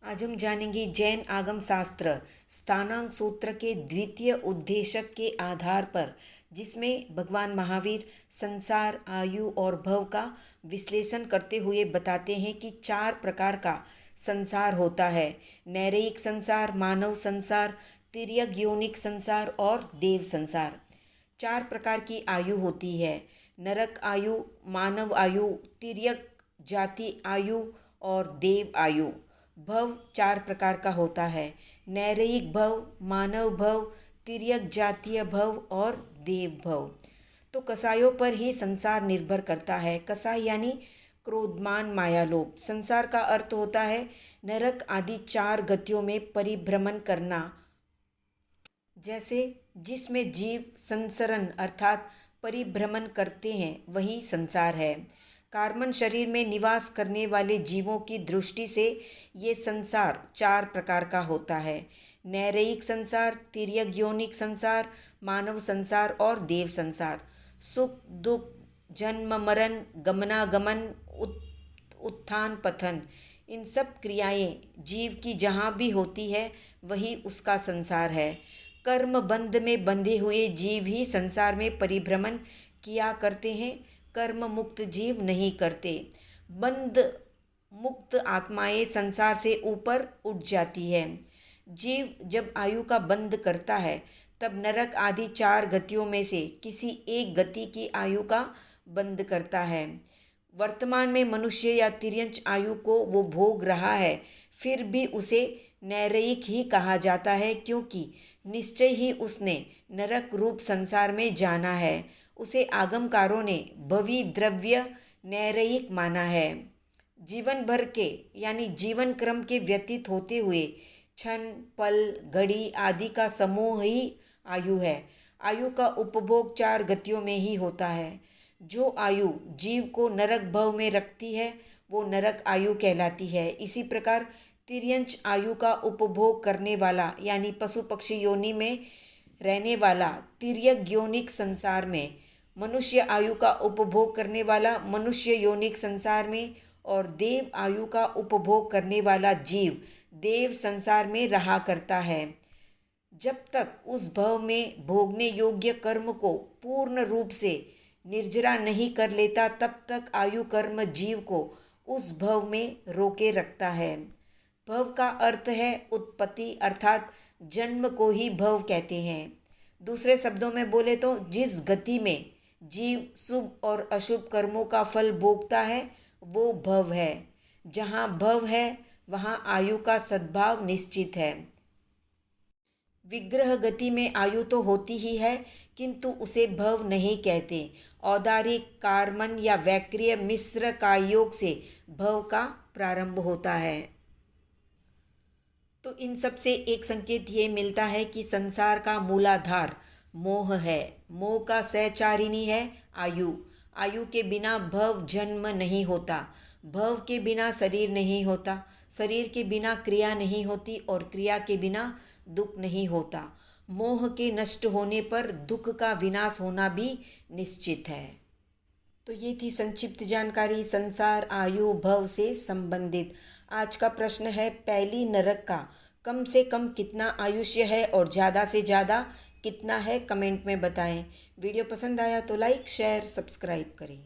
आज हम जानेंगे जैन आगम शास्त्र स्थानांक सूत्र के द्वितीय उद्देशक के आधार पर, जिसमें भगवान महावीर संसार, आयु और भव का विश्लेषण करते हुए बताते हैं कि 4 प्रकार का संसार होता है। नैरेयिक संसार, मानव संसार, तिर्यक योनिक संसार और देव संसार। 4 प्रकार की आयु होती है। नरक आयु, मानव आयु, तिर्यक जाति आयु और देव आयु। भव 4 प्रकार का होता है। नैरेयिक भव, मानव भव, तिर्यक जातीय भव और देव भव। तो कसायों पर ही संसार निर्भर करता है। कसाय यानी क्रोधमान मायालोभ। संसार का अर्थ होता है नरक आदि 4 गतियों में परिभ्रमण करना, जैसे जिसमें जीव संसरण अर्थात परिभ्रमण करते हैं वही संसार है। कार्बन शरीर में निवास करने वाले जीवों की दृष्टि से ये संसार 4 प्रकार का होता है। नैरेयिक संसार, तिर्यक योनिक संसार, मानव संसार और देव संसार। सुख दुख, जन्म मरण, गमनागमन, उत्थान पतन, इन सब क्रियाएं जीव की जहाँ भी होती है वही उसका संसार है। कर्म बंध में बंधे हुए जीव ही संसार में परिभ्रमण किया करते हैं, कर्म मुक्त जीव नहीं करते। बंध मुक्त आत्माएं संसार से ऊपर उठ जाती है। जीव जब आयु का बंध करता है तब नरक आदि 4 गतियों में से किसी एक गति की आयु का बंध करता है। वर्तमान में मनुष्य या तिर्यंच आयु को वो भोग रहा है, फिर भी उसे नैरेयिक ही कहा जाता है, क्योंकि निश्चय ही उसने नरक रूप संसार में जाना है। उसे आगमकारों ने भवी द्रव्य नैरेयिक माना है। जीवन भर के यानी जीवन क्रम के व्यतीत होते हुए क्षण, पल, घड़ी आदि का समूह ही आयु है। आयु का उपभोग 4 गतियों में ही होता है। जो आयु जीव को नरक भव में रखती है वो नरक आयु कहलाती है। इसी प्रकार तिर्यंच आयु का उपभोग करने वाला यानी पशु पक्षी योनि में रहने वाला तिर्यक योनिक संसार में, मनुष्य आयु का उपभोग करने वाला मनुष्य योनिक संसार में और देव आयु का उपभोग करने वाला जीव देव संसार में रहा करता है। जब तक उस भव में भोगने योग्य कर्म को पूर्ण रूप से निर्जरा नहीं कर लेता, तब तक आयु कर्म जीव को उस भव में रोके रखता है। भव का अर्थ है उत्पत्ति, अर्थात जन्म को ही भव कहते हैं। दूसरे शब्दों में बोले तो जिस गति में जीव शुभ और अशुभ कर्मों का फल भोगता है वो भव है। जहाँ भव है वहाँ आयु का सद्भाव निश्चित है। विग्रह गति में आयु तो होती ही है, किंतु उसे भव नहीं कहते। औदारिक, कार्मन या वैक्रिय मिश्र का योग से भव का प्रारंभ होता है। तो इन सब से एक संकेत ये मिलता है कि संसार का मूलाधार मोह है। मोह का सहचारिणी है आयु। आयु के बिना भव जन्म नहीं होता, भव के बिना शरीर नहीं होता, शरीर के बिना क्रिया नहीं होती और क्रिया के बिना दुख नहीं होता। मोह के नष्ट होने पर दुख का विनाश होना भी निश्चित है। तो ये थी संक्षिप्त जानकारी संसार, आयु, भव से संबंधित। आज का प्रश्न है, पहली नरक का कम से कम कितना आयुष्य है और ज़्यादा से ज़्यादा कितना है, कमेंट में बताएं। वीडियो पसंद आया तो लाइक, शेयर, सब्सक्राइब करें।